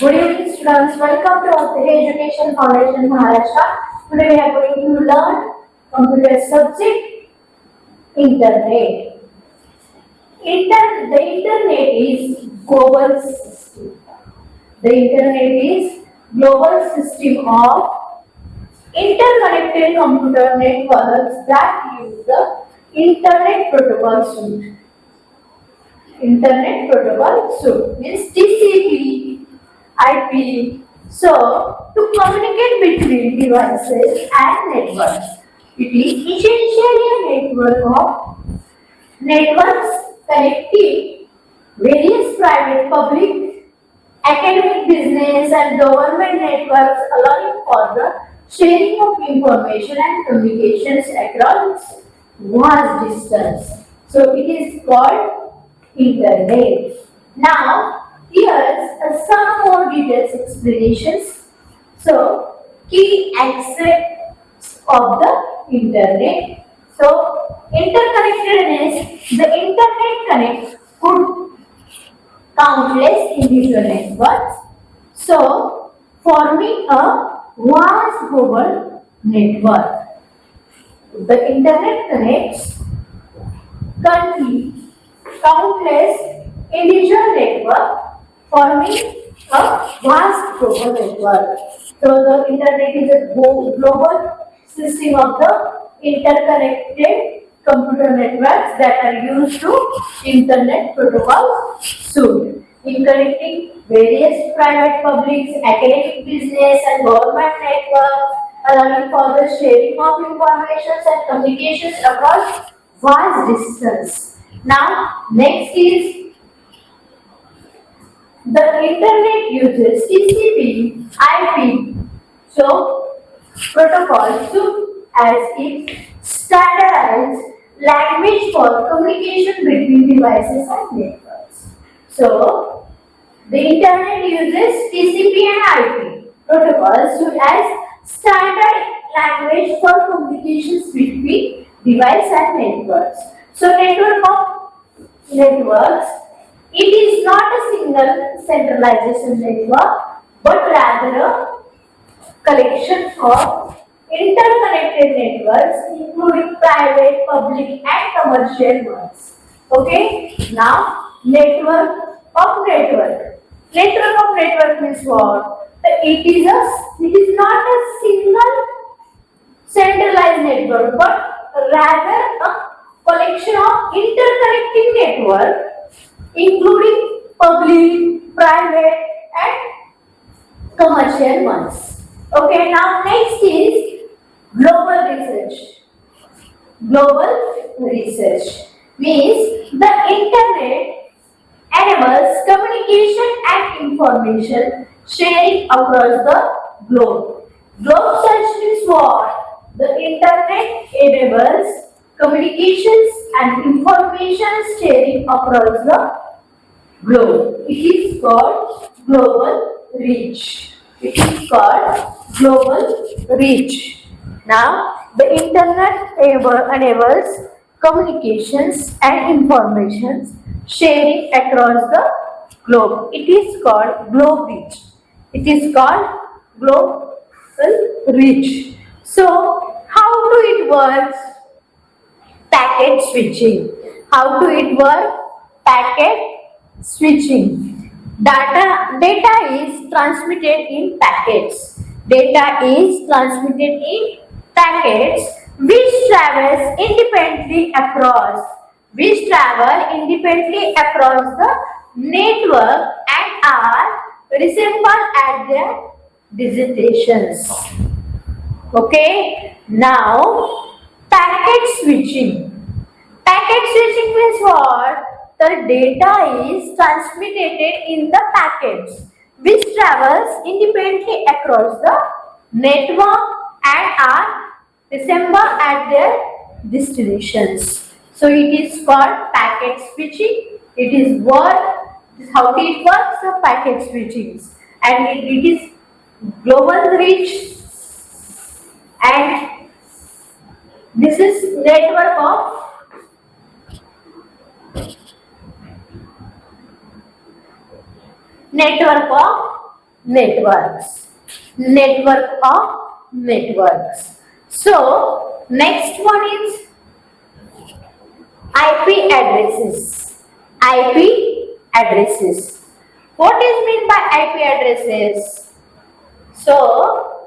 Good evening, students. Welcome to Dhyeya Education Foundation Maharashtra. Today we are going to learn computer subject Internet. The Internet is global system. The Internet is global system of interconnected computer networks that use the Internet Protocol suite. Internet Protocol suite means TCP, IP. So, to communicate between devices and networks, it is essentially a network of networks connecting various private, public, academic, business, and government networks, allowing for the sharing of information and communications across vast distance. So, it is called Internet. Now, here's some more details explanations. So, key aspects of the Internet. So, interconnectedness, the Internet connects could countless individual networks. So, forming a vast global network. The Internet connects countries countless individual network forming a vast global network. So the internet is a global system of the interconnected computer networks that are used to internet protocol suite in connecting various private, public, academic, business and government networks, allowing for the sharing of information and communications across vast distance. Now, next is the internet uses TCP, IP, so protocol to as its standardized language for communication between devices and networks. So, the internet uses TCP and IP protocols to as standard language for communications between device and networks. So, networks, it is not a single centralization network, but rather a collection of interconnected networks, including private, public, and commercial ones. Okay, now network of network. Network of network means what? It is not a single centralized network, but rather a collection of interconnecting network including public, private and commercial ones. Okay, now next is global research. Global research means the internet enables communication and information sharing across the globe. Globe search means what? The internet enables communications and information sharing across the globe. It is called global reach. It is called global reach. Now, the internet enables communications and information sharing across the globe. It is called globe reach. It is called global reach. So, how do it work? Packet switching. How do it work? Packet switching. Data is transmitted in packets. Data is transmitted in packets which travel independently across the network and are reassembled at their destinations. Okay, now packet switching. Packet switching means what? The data is transmitted in the packets which travels independently across the network and are assembled at their destinations. So it is called packet switching. It is what? How it works? The packet switching, and it is global reach, and this is network of networks. Network of networks. So next one is IP addresses. IP addresses. What is meant by IP addresses? So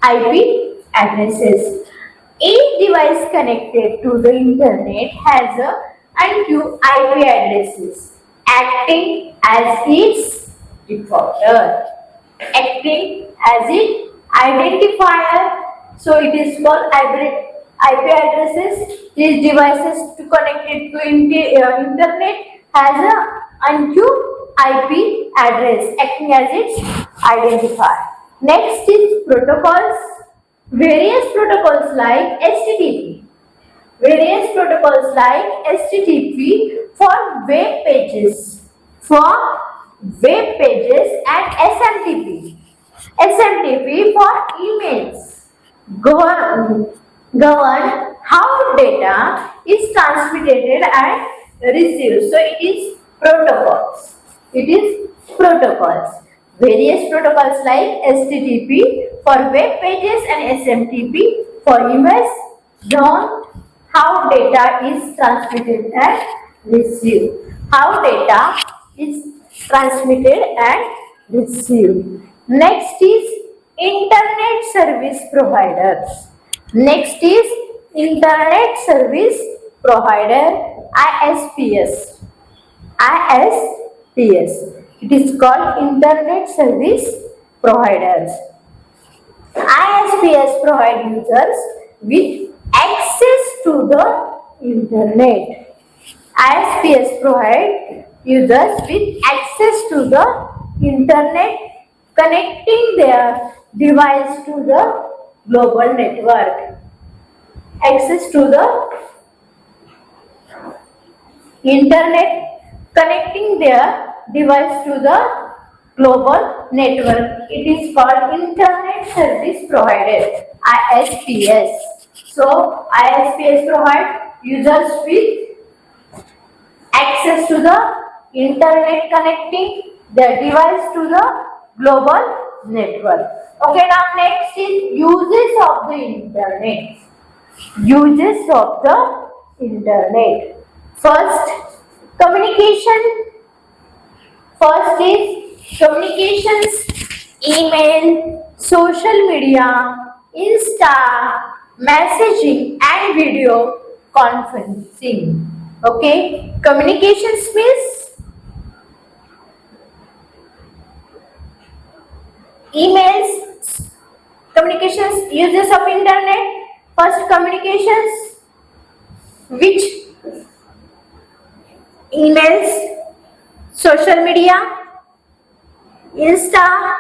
IP addresses. Each device connected to the internet has a unqueue IP addresses acting as its decoder, acting as its identifier. So it is called IP addresses. These devices to connect it to internet has a unqueue IP address acting as its identifier. Next is protocols. Various protocols like HTTP. Various protocols like HTTP for web pages. For web pages and SMTP for emails. Govern how data is transmitted and received. So it is protocols. It is protocols. Various protocols like HTTP for web pages and SMTP for emails govern how data is transmitted and received. How data is transmitted and received. Next is internet service providers. Next is internet service provider ISPs. ISPs. It is called internet service providers. ISPs provide users with access to the internet. ISPs provide users with access to the internet, connecting their device to the global network. Access to the internet, connecting their device to the global network. It is called internet service provider, ISPs. So ISPs provide users with access to the internet, connecting their device to the global network. Okay, now next is uses of the internet. Uses of the internet. First, communication. First is communications, email, social media, Insta, messaging and video conferencing. Okay, communications means emails, communications, uses of internet. First, communications, which emails, social media, Insta,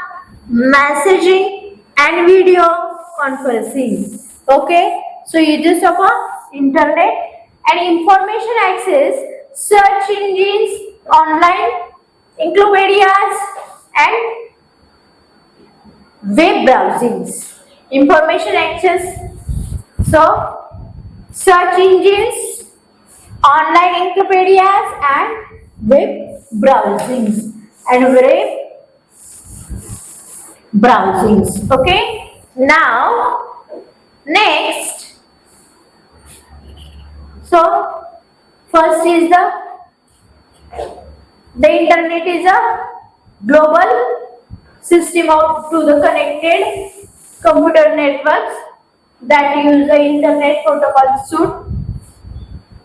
messaging and video conferencing. Okay, so uses of internet and information access, search engines, online encyclopedias and web browsings. Information access, so search engines, online encyclopedias and web browsings Okay, now next, so first is the internet is a global system of to the connected computer networks that use the internet protocol suite.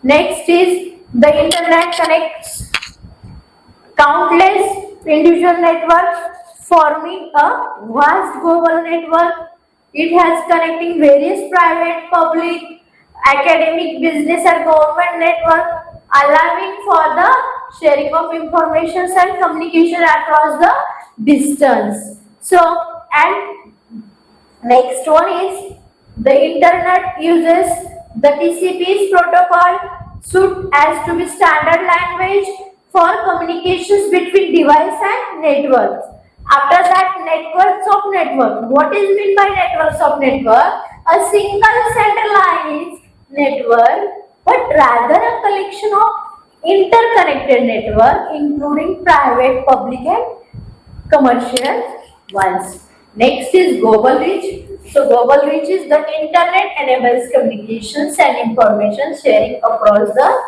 Next is the internet connects countless individual networks, forming a vast global network. It has connecting various private, public, academic, business and government network, allowing for the sharing of information and communication across the distance. So, and next one is the internet uses the TCP's protocol suit as to be standard language for communications between device and networks. After that, networks of network. What is meant by networks of network? A single centralized network, but rather a collection of interconnected network including private, public and commercial ones. Next is global reach. So global reach is the internet enables communications and information sharing across the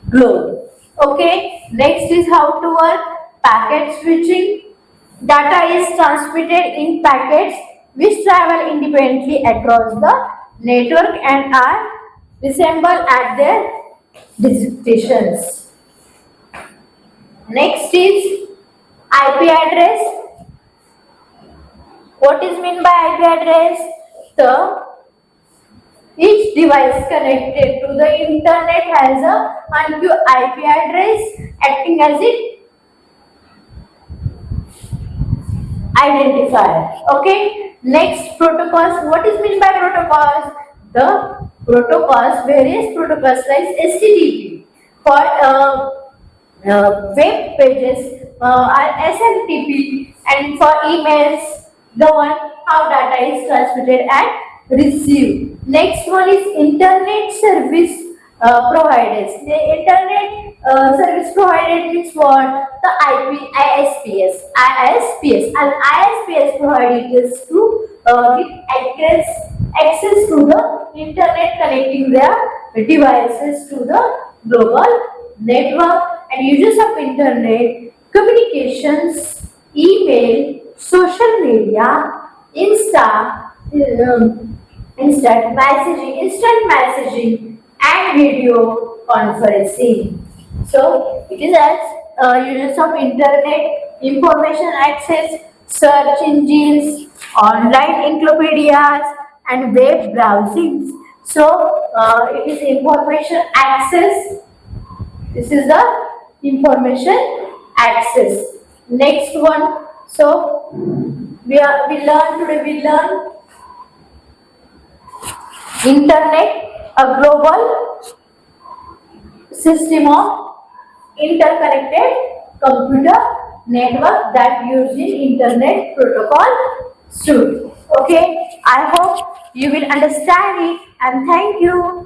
globe. Okay. Next is how to work packet switching. Data is transmitted in packets which travel independently across the network and are reassembled at their destinations. Next is IP address. What is meant by IP address? The each device connected to the internet has a unique IP address acting as its identifier. Okay. Next, protocols. What is meant by protocols? The protocols, various protocols like HTTP for web pages are SMTP, and for emails govern how data is transmitted and received. Next one is internet service providers. The internet service provider means what? The IP ISPs and ISPs providers to give access to the internet, connecting their devices to the global network. And uses of internet communications, email, social media, instant messaging and video conferencing. So it is as uses of internet, information access, search engines, online encyclopedias and web browsings. So it is information access. This is the information access. Next one. So we learn internet, a global system of interconnected computer network that uses internet protocol suite. Okay, I hope you will understand it and thank you.